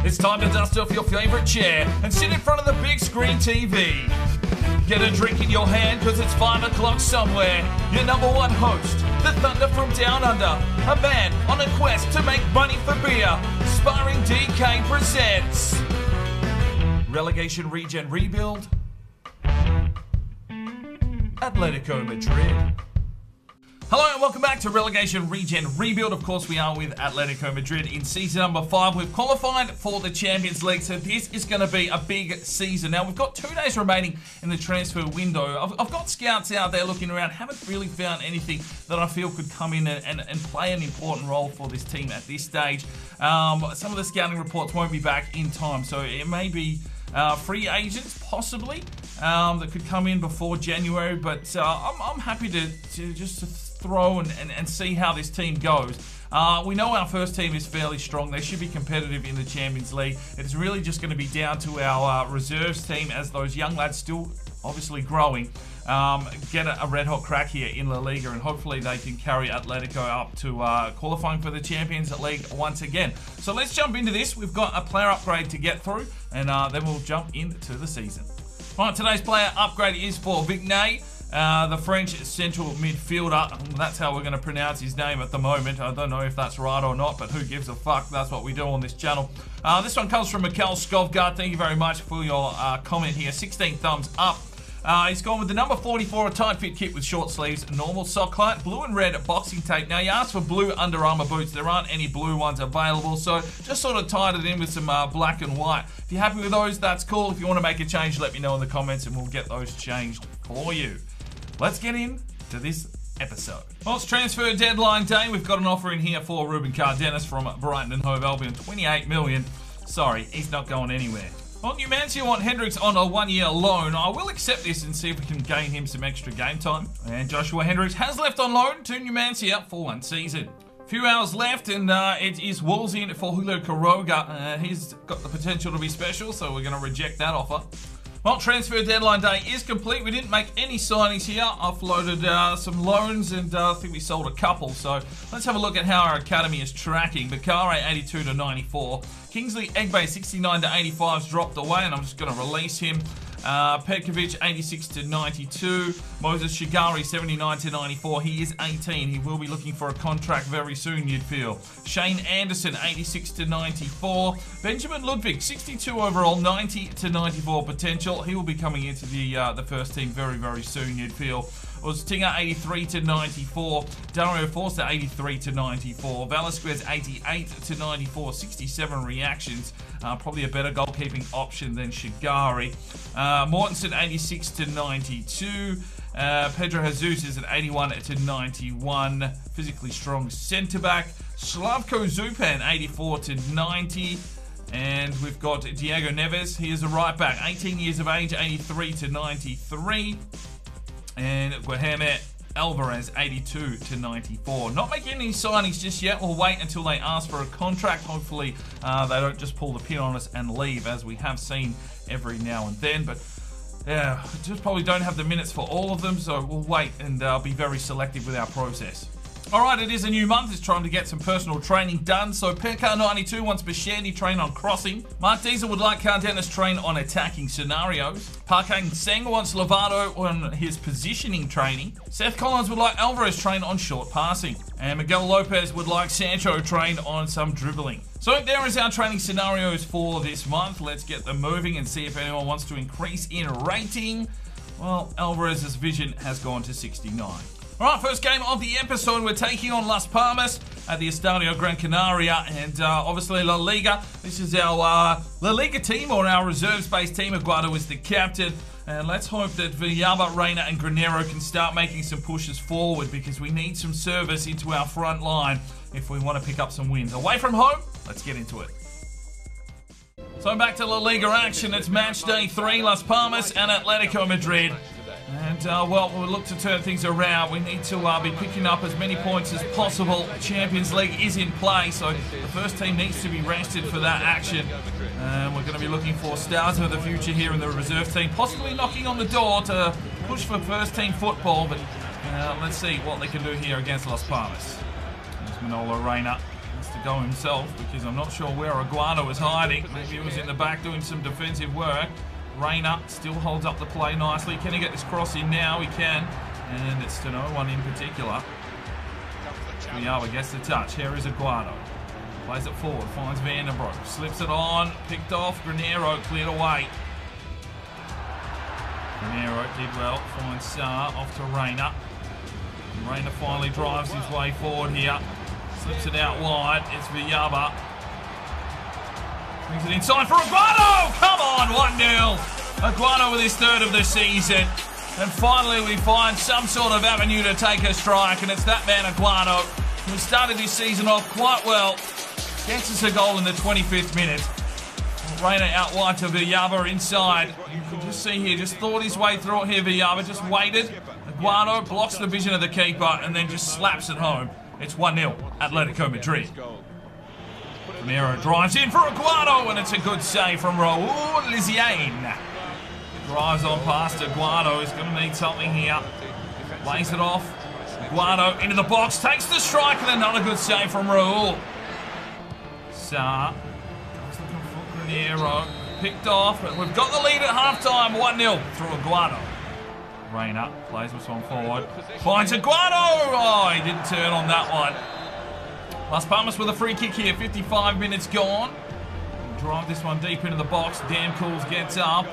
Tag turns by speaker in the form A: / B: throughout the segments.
A: It's time to dust off your favourite chair and sit in front of the big screen TV. Get a drink in your hand because it's 5 o'clock somewhere. Your number one host, the Thunder from Down Under, a man on a quest to make money for beer. Sparring DK presents Relegation Regen Rebuild, Atletico Madrid. Hello and welcome back to Relegation Regen Rebuild. Of course, we are with Atletico Madrid in season number 5. We've qualified for the Champions League, so this is going to be a big season. Now, we've got 2 days remaining in the transfer window. I've got scouts out there looking around, haven't really found anything that I feel could come in and play an important role for this team at this stage. Some of the scouting reports won't be back in time, so it may be free agents, possibly, that could come in before January, but I'm happy to just throw and see how this team goes. We know our first team is fairly strong. They should be competitive in the Champions League. It's really just going to be down to our reserves team, as those young lads still obviously growing, get a red-hot crack here in La Liga, and hopefully they can carry Atletico up to qualifying for the Champions League once again. So let's jump into this. We've got a player upgrade to get through, and then we'll jump into the season. All right, today's player upgrade is for Vignay, the French central midfielder. That's how we're going to pronounce his name at the moment. I don't know if that's right or not, but who gives a fuck? That's what we do on this channel. This one comes from Mikel Skovgaard. Thank you very much for your comment here. 16 thumbs up. He's gone with the number 44, a tight fit kit with short sleeves, normal sock height, blue and red boxing tape. Now, you asked for blue Under Armour boots. There aren't any blue ones available, so just sort of tied it in with some black and white. If you're happy with those, that's cool. If you want to make a change, let me know in the comments and we'll get those changed for you. Let's get into this episode. Well, it's transfer deadline day. We've got an offer in here for Ruben Cardenas from Brighton and Hove Albion, 28 million. Sorry, he's not going anywhere. Well, Numancia want Hendricks on a 1-year loan. I will accept this and see if we can gain him some extra game time. And Joshua Hendricks has left on loan to Numancia for 1 season. A few hours left, and it is Wolves in for Julio Quiroga. He's got the potential to be special, so we're going to reject that offer. Well, transfer deadline day is complete. We didn't make any signings here. Offloaded some loans, and I think we sold a couple. So let's have a look at how our academy is tracking. Bakare 82 to 94. Kingsley Egbe 69 to 85 has dropped away, and I'm just going to release him. Petkovic 86 to 92. Moses Shigari 79 to 94. He is 18. He will be looking for a contract very soon, you'd feel. Shane Anderson 86 to 94. Benjamin Ludwig 62 overall, 90 to 94 potential. He will be coming into the first team very, very soon, you'd feel. Tinger 83 to 94. Dario Forster 83 to 94. Velasquez 88 to 94. 67 reactions. Probably a better goalkeeping option than Shigari. Mortensen 86 to 92. Pedro Jesus is at 81 to 91. Physically strong centre-back. Slavko Zupan 84 to 90. And we've got Diego Neves. He is a right-back. 18 years of age, 83 to 93. And Guilherme Alvarez, 82 to 94. Not making any signings just yet. We'll wait until they ask for a contract. Hopefully, they don't just pull the pin on us and leave, as we have seen every now and then. But yeah, just probably don't have the minutes for all of them, so we'll wait and be very selective with our process. Alright, it is a new month. It's time to get some personal training done. So Percar92 wants Bashandi train on crossing. Mark Diesel would like Cardenas train on attacking scenarios. Parkang Seng wants Lovato on his positioning training. Seth Collins would like Alvarez train on short passing. And Miguel Lopez would like Sancho trained on some dribbling. So there is our training scenarios for this month. Let's get them moving and see if anyone wants to increase in rating. Well, Alvarez's vision has gone to 69. Alright, first game of the episode, we're taking on Las Palmas at the Estadio Gran Canaria, and obviously La Liga. This is our La Liga team, or our reserves-based team. Aguado is the captain, and let's hope that Villalba, Reina and Granero can start making some pushes forward, because we need some service into our front line if we want to pick up some wins. Away from home, let's get into it. So back to La Liga action. It's match day 3, Las Palmas and Atletico Madrid. And, well, we'll look to turn things around. We need to be picking up as many points as possible. Champions League is in play, so the first team needs to be rested for that action. And we're going to be looking for stars of the future here in the reserve team, possibly knocking on the door to push for first team football. But let's see what they can do here against Las Palmas. There's Manolo Reina. Has to go himself because I'm not sure where Aguado was hiding. Maybe he was in the back doing some defensive work. Reina still holds up the play nicely. Can he get this cross in now? He can. And it's to no one in particular. Villalba gets the touch. Here is Aguado. Plays it forward. Finds Vandenbroek. Slips it on. Picked off. Granero cleared away. Granero did well. Finds Saar off to Reina. Reina finally drives his way forward here. Slips it out wide. It's Villalba. Brings it inside for Aguado! Come on, 1-0. Aguado with his third of the season. And finally we find some sort of avenue to take a strike, and it's that man Aguado, who started his season off quite well. Gets us a goal in the 25th minute. Reina out wide to Villalba inside. You can just see here, just thought his way through it here, Villalba just waited. Aguado blocks the vision of the keeper and then just slaps it home. It's 1-0, Atletico Madrid. Granero drives in for Aguado, and it's a good save from Raul Liziane. Drives on past Aguado. He's going to need something here. Lays it off. Aguado into the box. Takes the strike, and another good save from Raul. Saar goes looking for Granero. Picked off, but we've got the lead at halftime. 1-0 through Aguado. Reina plays this one forward. Finds Aguado. Oh, he didn't turn on that one. Las Palmas with a free kick here. 55 minutes gone. Drive this one deep into the box. Damn Cools gets up.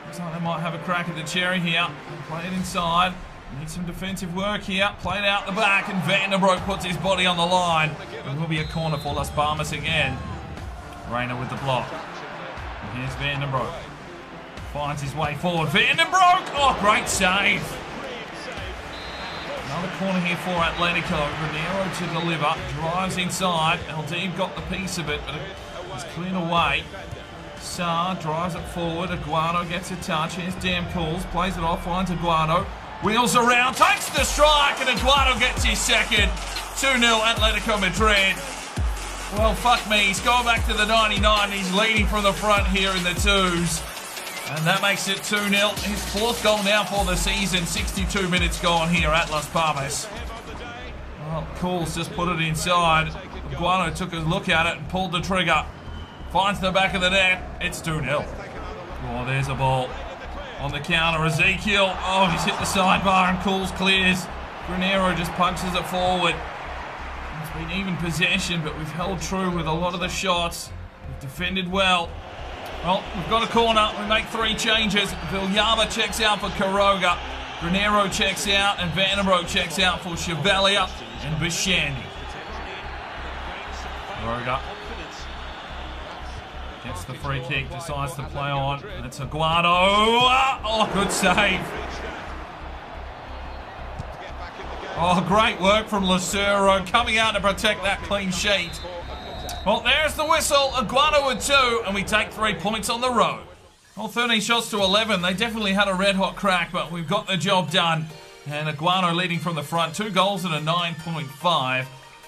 A: Looks like they might have a crack at the cherry here. Play it inside. Need some defensive work here. Play it out the back, and Vandenbroek puts his body on the line. It will be a corner for Las Palmas again. Reina with the block. And here's Vandenbroek. Finds his way forward. Vandenbroek! Oh, great save. Another corner here for Atletico. Granero to deliver. Drives inside. Aldeeb got the piece of it, but it's cleared away. Saar drives it forward. Aguado gets a touch. Here's Damn Cools. Plays it off. Finds Aguado. Wheels around. Takes the strike, and Aguado gets his second. 2-0 Atletico Madrid. Well, fuck me. He's going back to the 99. He's leading from the front here in the twos. And that makes it 2-0. His fourth goal now for the season. 62 minutes gone here at Las Palmas. Well, Cools just put it inside. Aguado took a look at it and pulled the trigger. Finds the back of the net. It's 2-0. Oh, there's a ball. On the counter, Ezekiel. Oh, he's hit the sidebar and Cools clears. Granero just punches it forward. It's been even possession, but we've held true with a lot of the shots. We've defended well. Well, we've got a corner. We make 3 changes. Villalba checks out for Quiroga. Granero checks out, and Vandenbroek checks out for Chevalier and Bishandi. Quiroga gets the free kick, decides to play on. And it's Aguado. Oh, good save. Oh, great work from Lucero coming out to protect that clean sheet. Well, there's the whistle. Aguado with 2, and we take 3 points on the road. Well, 13 shots to 11. They definitely had a red-hot crack, but we've got the job done. And Aguado leading from the front. 2 goals and a 9.5.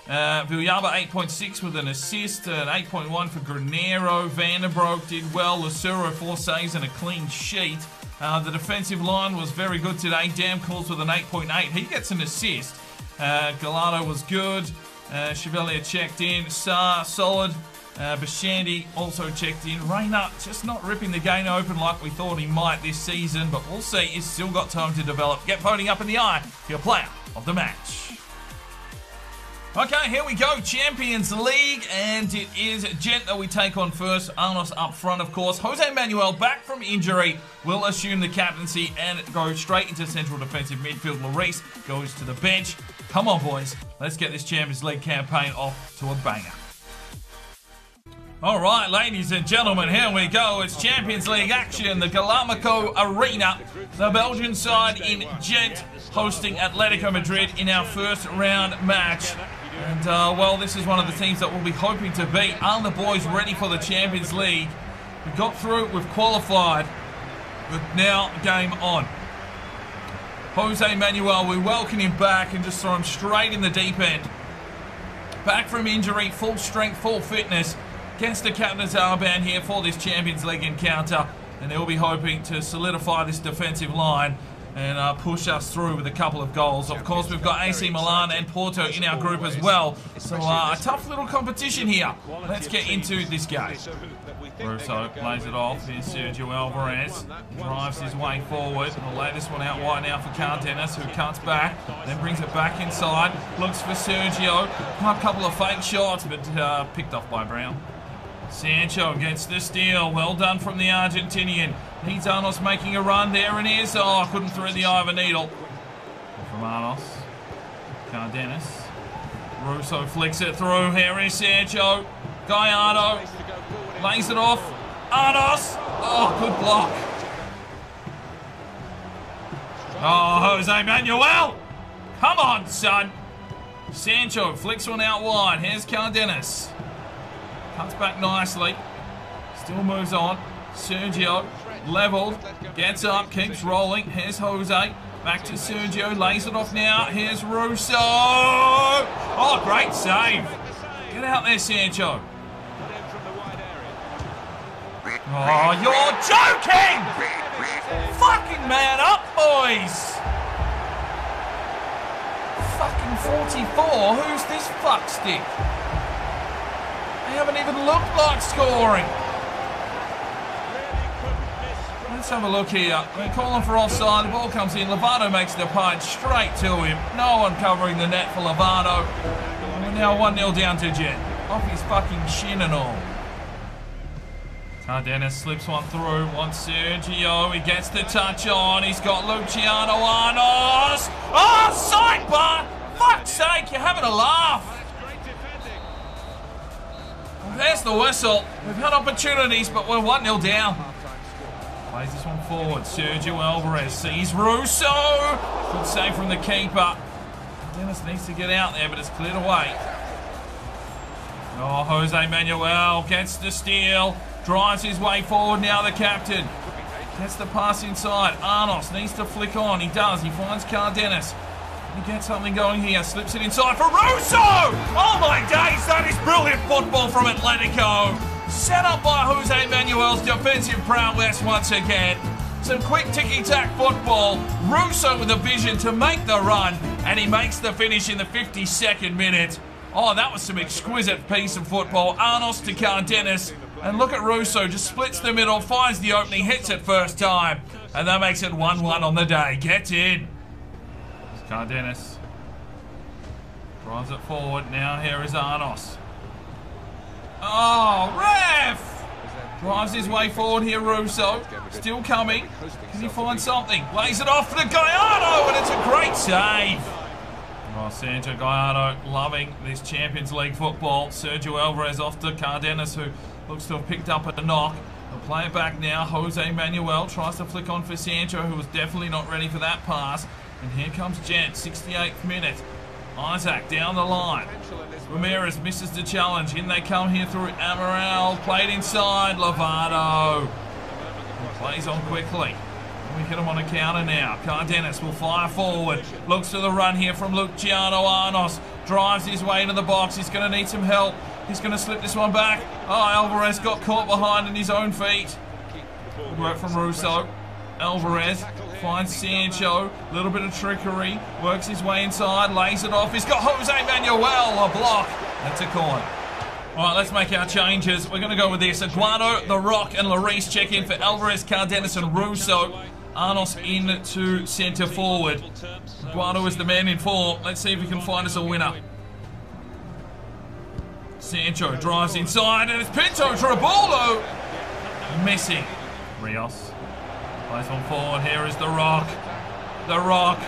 A: Villalba 8.6 with an assist. An 8.1 for Granero. Vandenbroek did well. Lucero 4 saves and a clean sheet. The defensive line was very good today. Damn Cools with an 8.8. He gets an assist. Gallardo was good. Chevalier checked in. Saar, solid. Bishandi also checked in. Reina just not ripping the game open like we thought he might this season, but we'll see. He's still got time to develop. Get voting up in the eye for your player of the match. Okay, here we go. Champions League, and it is Gent that we take on first. Arnos up front, of course. Jose Manuel, back from injury, will assume the captaincy and go straight into central defensive midfield. Lloris goes to the bench. Come on, boys. Let's get this Champions League campaign off to a banger. All right, ladies and gentlemen, here we go. It's Champions League action. The Galamico Arena. The Belgian side in Gent hosting Atletico Madrid in our first round match. And, well, this is one of the teams that we'll be hoping to beat. Are the boys ready for the Champions League? We got through, we've qualified, but now game on. Jose Manuel, we welcome him back and just throw him straight in the deep end. Back from injury, full strength, full fitness. Against the captain's armband here for this Champions League encounter. And they'll be hoping to solidify this defensive line. and push us through with a couple of goals. Of course, we've got AC Milan and Porto in our group as well. So a tough little competition here. Let's get into this game. Russo plays it off. Here's Sergio Alvarez. Drives his way forward. The latest one out wide now for Cardenas, who cuts back. Then brings it back inside. Looks for Sergio. A couple of fake shots, but picked off by Brown. Sancho gets the steal. Well done from the Argentinian. He's Arnos making a run. There it is. Oh, couldn't thread the eye of a needle. From Arnos. Cardenas. Russo flicks it through. Here is Sancho. Gallardo. Lays it off. Arnos. Oh, good block. Oh, Jose Manuel. Come on, son. Sancho flicks one out wide. Here's Cardenas. Cuts back nicely. Still moves on. Sergio. Leveled. Gets up. Keeps rolling. Here's Jose. Back to Sergio. Lays it off now. Here's Russo. Oh, great save. Get out there, Sancho. Oh, you're joking! Fucking man up, boys! Fucking 44? Who's this fuckstick? They haven't even looked like scoring. Let's have a look here. We're calling for offside. The ball comes in. Lovato makes the punch straight to him. No one covering the net for Lovato. We're now 1-0 down to Jet. Off his fucking shin and all. Cardenas slips one through, wants Sergio, he gets the touch on, he's got Luciano Arnos. Oh, sidebar! Fuck's sake, you're having a laugh. Well, there's the whistle. We've had opportunities, but we're 1-0 down. Plays this one forward, Sergio Alvarez sees Russo. Good save from the keeper. Dennis needs to get out there, but it's cleared away. Oh, Jose Manuel gets the steal. Drives his way forward now, the captain. Gets the pass inside. Arnos needs to flick on. He does. He finds Cardenas. He gets something going here. Slips it inside for Russo! Oh my days, that is brilliant football from Atletico. Set up by Jose Manuel's defensive prowess once again. Some quick ticky-tack football. Russo with a vision to make the run, and he makes the finish in the 52nd minute. Oh, that was some exquisite piece of football. Arnos to Cardenas. And look at Russo, just splits the middle, finds the opening, hits it first time. And that makes it 1-1 on the day. Get in. Cardenas. Drives it forward. Now here is Arnos. Oh, ref! Drives his way forward here, Russo. Still coming. Can he find something? Lays it off to Gallardo, and it's a great save. Oh, Sancho Gallardo loving this Champions League football. Sergio Alvarez off to Cardenas, who looks to have picked up a knock. They'll play it back now. Jose Manuel tries to flick on for Sancho, who was definitely not ready for that pass. And here comes Gent, 68th minute. Isaac down the line. Ramirez misses the challenge. In they come here through Amaral. Played inside. Lovato. Plays on quickly. We hit him on a counter now. Cardenas will fire forward. Looks to the run here from Luciano Arnos. Drives his way into the box. He's going to need some help. He's going to slip this one back. Oh, Alvarez got caught behind in his own feet. Good work from Russo. Alvarez finds Sancho. A little bit of trickery. Works his way inside. Lays it off. He's got Jose Manuel. A block. That's a corner. All right, let's make our changes. We're going to go with this. Aguado, The Rock, and Lloris check in for Alvarez, Cardenas, and Russo. Arnos in to centre forward. Aguado is the man in form. Let's see if we can find us a winner. Sancho drives inside, and it's Pinto Trabolo. Missing. Rios plays one forward. Here is The Rock. The Rock.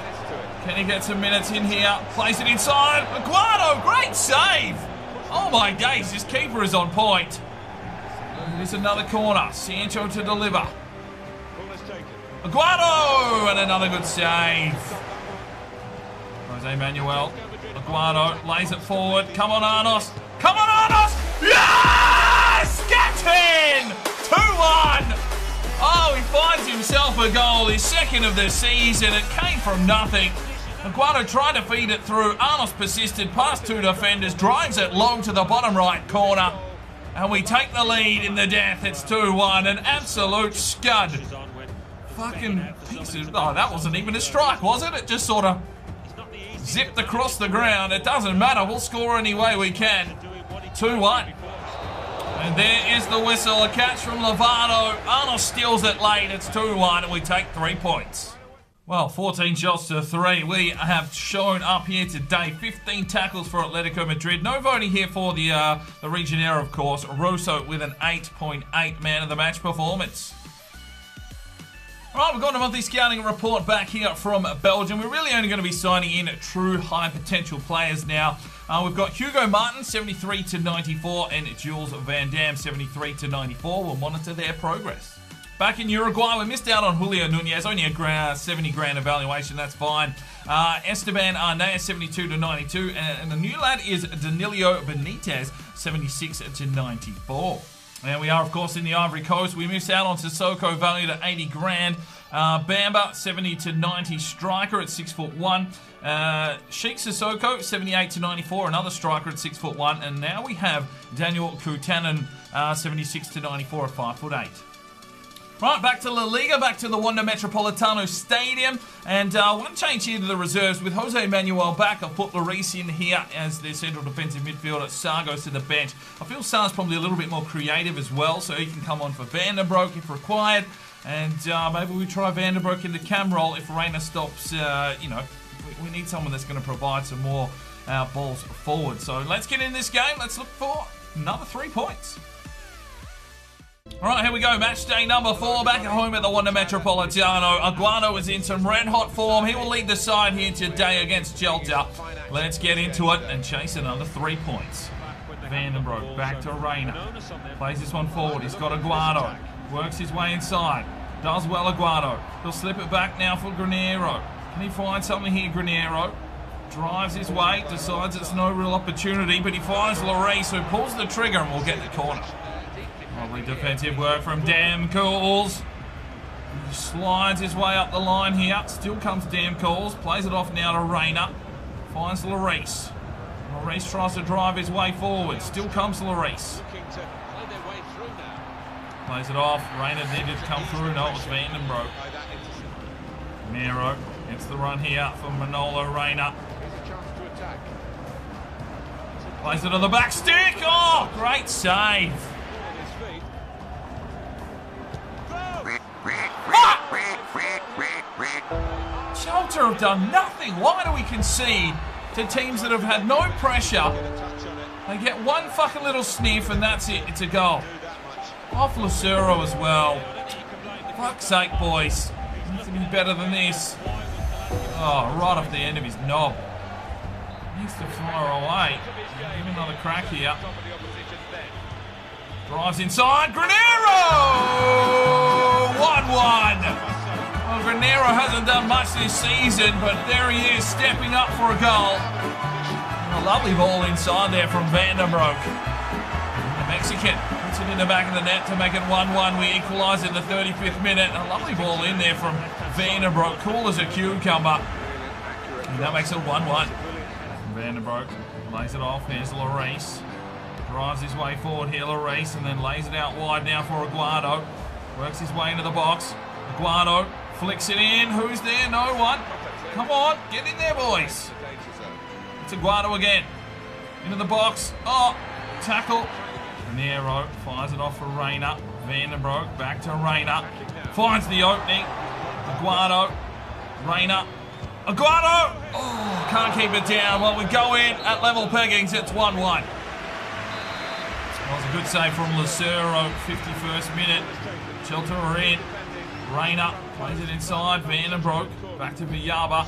A: Can he get some minutes in here? Plays it inside. Aguado, great save. Oh my days, this keeper is on point. There's another corner. Sancho to deliver. Aguado! And another good save. Jose Manuel. Aguado lays it forward. Come on, Arnos. Come on, Arnos! Yes! Get in! 2-1! Oh, he finds himself a goal. His second of the season. It came from nothing. Aguado tried to feed it through. Arnos persisted past two defenders. Drives it long to the bottom right corner. And we take the lead in the death. It's 2-1. An absolute scud. fucking piece of... Oh, that wasn't even a strike, was it? It just sort of zipped across the ground. It doesn't matter. We'll score any way we can. 2-1. And there is the whistle. A catch from Lovato. Arnold steals it late. It's 2-1 and we take 3 points. Well, 14 shots to 3. We have shown up here today. 15 tackles for Atletico Madrid. No voting here for the Regionera, of course. Russo with an 8.8 man of the match performance. All right, we've got a monthly scouting report back here from Belgium. We're really only going to be signing in true high potential players now. We've got Hugo Martin, 73 to 94, and Jules Van Dam, 73 to 94. We'll monitor their progress. Back in Uruguay, we missed out on Julio Nunez, only a 70 grand evaluation, that's fine. Esteban Arnaiz, 72 to 92, and the new lad is Danilo Benitez, 76 to 94. And we are, of course, in the Ivory Coast. We miss out on Sissoko, valued at 80 grand. Bamba, 70 to 90, striker at 6'1". Sheikh Sissoko, 78 to 94, another striker at 6'1". And now we have Daniel Kutanen, 76 to 94 at 5'8". Right, back to La Liga, back to the Wanda Metropolitano Stadium. And one change here to the reserves with Jose Manuel back. I've put Lloris in here as their central defensive midfielder. Sarr goes to the bench. I feel Sarr's probably a little bit more creative as well, so he can come on for Van der Broek if required. And maybe we try Van der Broek in the cam role if Reina stops. We need someone that's going to provide some more balls forward. So let's get in this game. Let's look for another 3 points. All right, here we go. Match day number 4, back at home at the Wanda Metropolitano. Aguano is in some red-hot form. He will lead the side here today against Celta. Let's get into it and chase another 3 points. Van der Broek back to Reina. Plays this one forward. He's got Aguano. Works his way inside. Does well, Aguano. He'll slip it back now for Granero. Can he find something here, Granero? Drives his way. Decides it's no real opportunity, but he finds Lloris, who pulls the trigger and will get the corner. Lovely defensive work from Damn Cools. He slides his way up the line here. Still comes Damn Cools. Plays it off now to Reina. Finds Lloris. Lloris tries to drive his way forward. Still comes Lloris. Plays it off. Reina needed to come through. No, it was Van der Broek. Mero gets the run here for Manolo Reina. Plays it on the back stick. Oh, great save. Celta have done nothing. Why do we concede to teams that have had no pressure? They get one fucking little sniff and that's it. It's a goal. Off Lucero as well. Fuck's sake, boys. Needs to be better than this. Oh, right off the end of his knob. Needs to fire away. Give him another crack here. Drives inside. Granero! 1-1. Well, Granero hasn't done much this season, but there he is, stepping up for a goal. And a lovely ball inside there from Van der Broek. The Mexican puts it in the back of the net to make it 1-1. We equalise in the 35th minute. A lovely ball in there from Van der Broek, cool as a cucumber. And that makes it 1-1. Van der Broek lays it off. Here's Lloris. Drives his way forward here, Lloris, and then lays it out wide now for Aguado. Works his way into the box. Aguado flicks it in. Who's there? No one. Come on, get in there, boys. It's Aguado again. Into the box. Oh, tackle. Nero fires it off for Reina. Van der Broek back to Reina. Finds the opening. Aguado. Reina. Aguado! Oh, can't keep it down. Well, we go in at level peggings. It's 1-1. That was a good save from Lucero. 51st minute. Celta are in. Reina plays it inside. Van der Broek back to Villaba.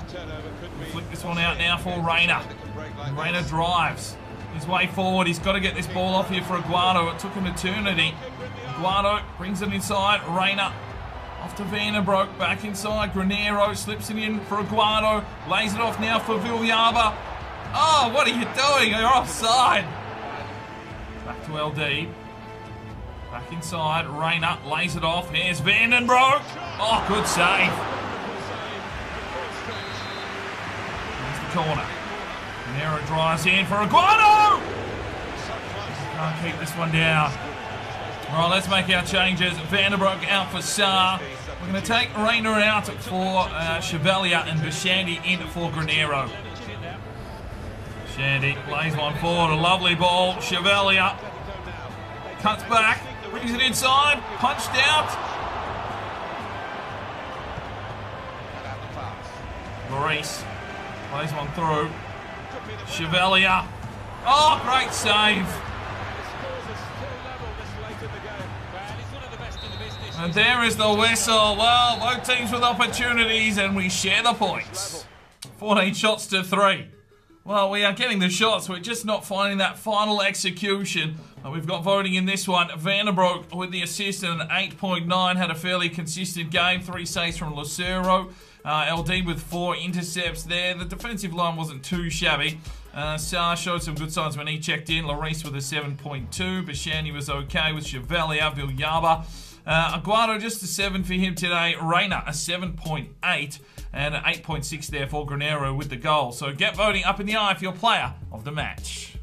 A: Flick this one out now for Reina. Reina drives his way forward. He's got to get this ball off here for Aguado. It took him eternity. Aguado brings it inside. Reina off to Van der Broek. Back inside. Granero slips it in for Aguado. Lays it off now for Villaba. Oh, what are you doing? You're offside. Back to LD. Back inside. Reina lays it off. Here's Van der Broek. Oh, good save. Here's the corner. Nero drives in for Aguado! Can't keep this one down. All right, let's make our changes. Van der Broek out for Sarr. We're going to take Reina out for Chevalier and Bashandi in for Granero. Shandy plays one forward, a lovely ball. Chevalier cuts back, brings it inside, punched out. Maurice plays one through. Chevalier. Oh, great save. And there is the whistle. Well, both teams with opportunities, and we share the points. 14 shots to 3. Well, we are getting the shots. We're just not finding that final execution. We've got voting in this one. Vanderbroek with the assist and an 8.9. Had a fairly consistent game. 3 saves from Lucero. LD with 4 intercepts there. The defensive line wasn't too shabby. Saar showed some good signs when he checked in. Larice with a 7.2. Bashani was okay with Chevalier. Vilyaba. Aguado just a 7 for him today. Reina a 7.8 and an 8.6 there for Granero with the goal. So get voting up in the eye for your player of the match.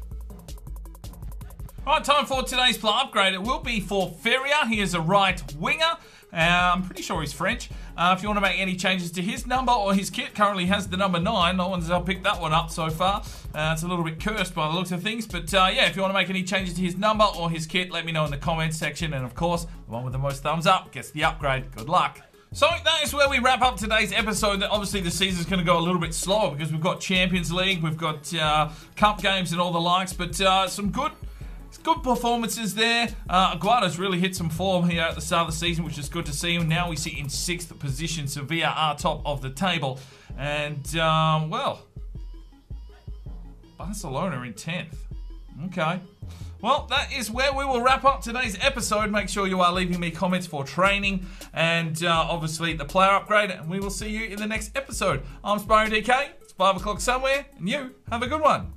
A: Alright, time for today's player upgrade. It will be for Ferrier. He is a right winger. I'm pretty sure he's French. If you want to make any changes to his number or his kit, currently has the number 9. No one's picked that one up so far. It's a little bit cursed by the looks of things. But yeah, if you want to make any changes to his number or his kit, let me know in the comments section. And of course, the one with the most thumbs up gets the upgrade. Good luck. So that is where we wrap up today's episode. Obviously, the season's going to go a little bit slower because we've got Champions League, we've got cup games and all the likes. But some good performances there. Aguado's really hit some form here at the start of the season, which is good to see him. Now we sit in 6th position. Sevilla are top of the table. And, well, Barcelona in 10th. Okay. Well, that is where we will wrap up today's episode. Make sure you are leaving me comments for training and, obviously, the player upgrade. And we will see you in the next episode. I'm Sparring DK. It's 5 o'clock somewhere. And you have a good one.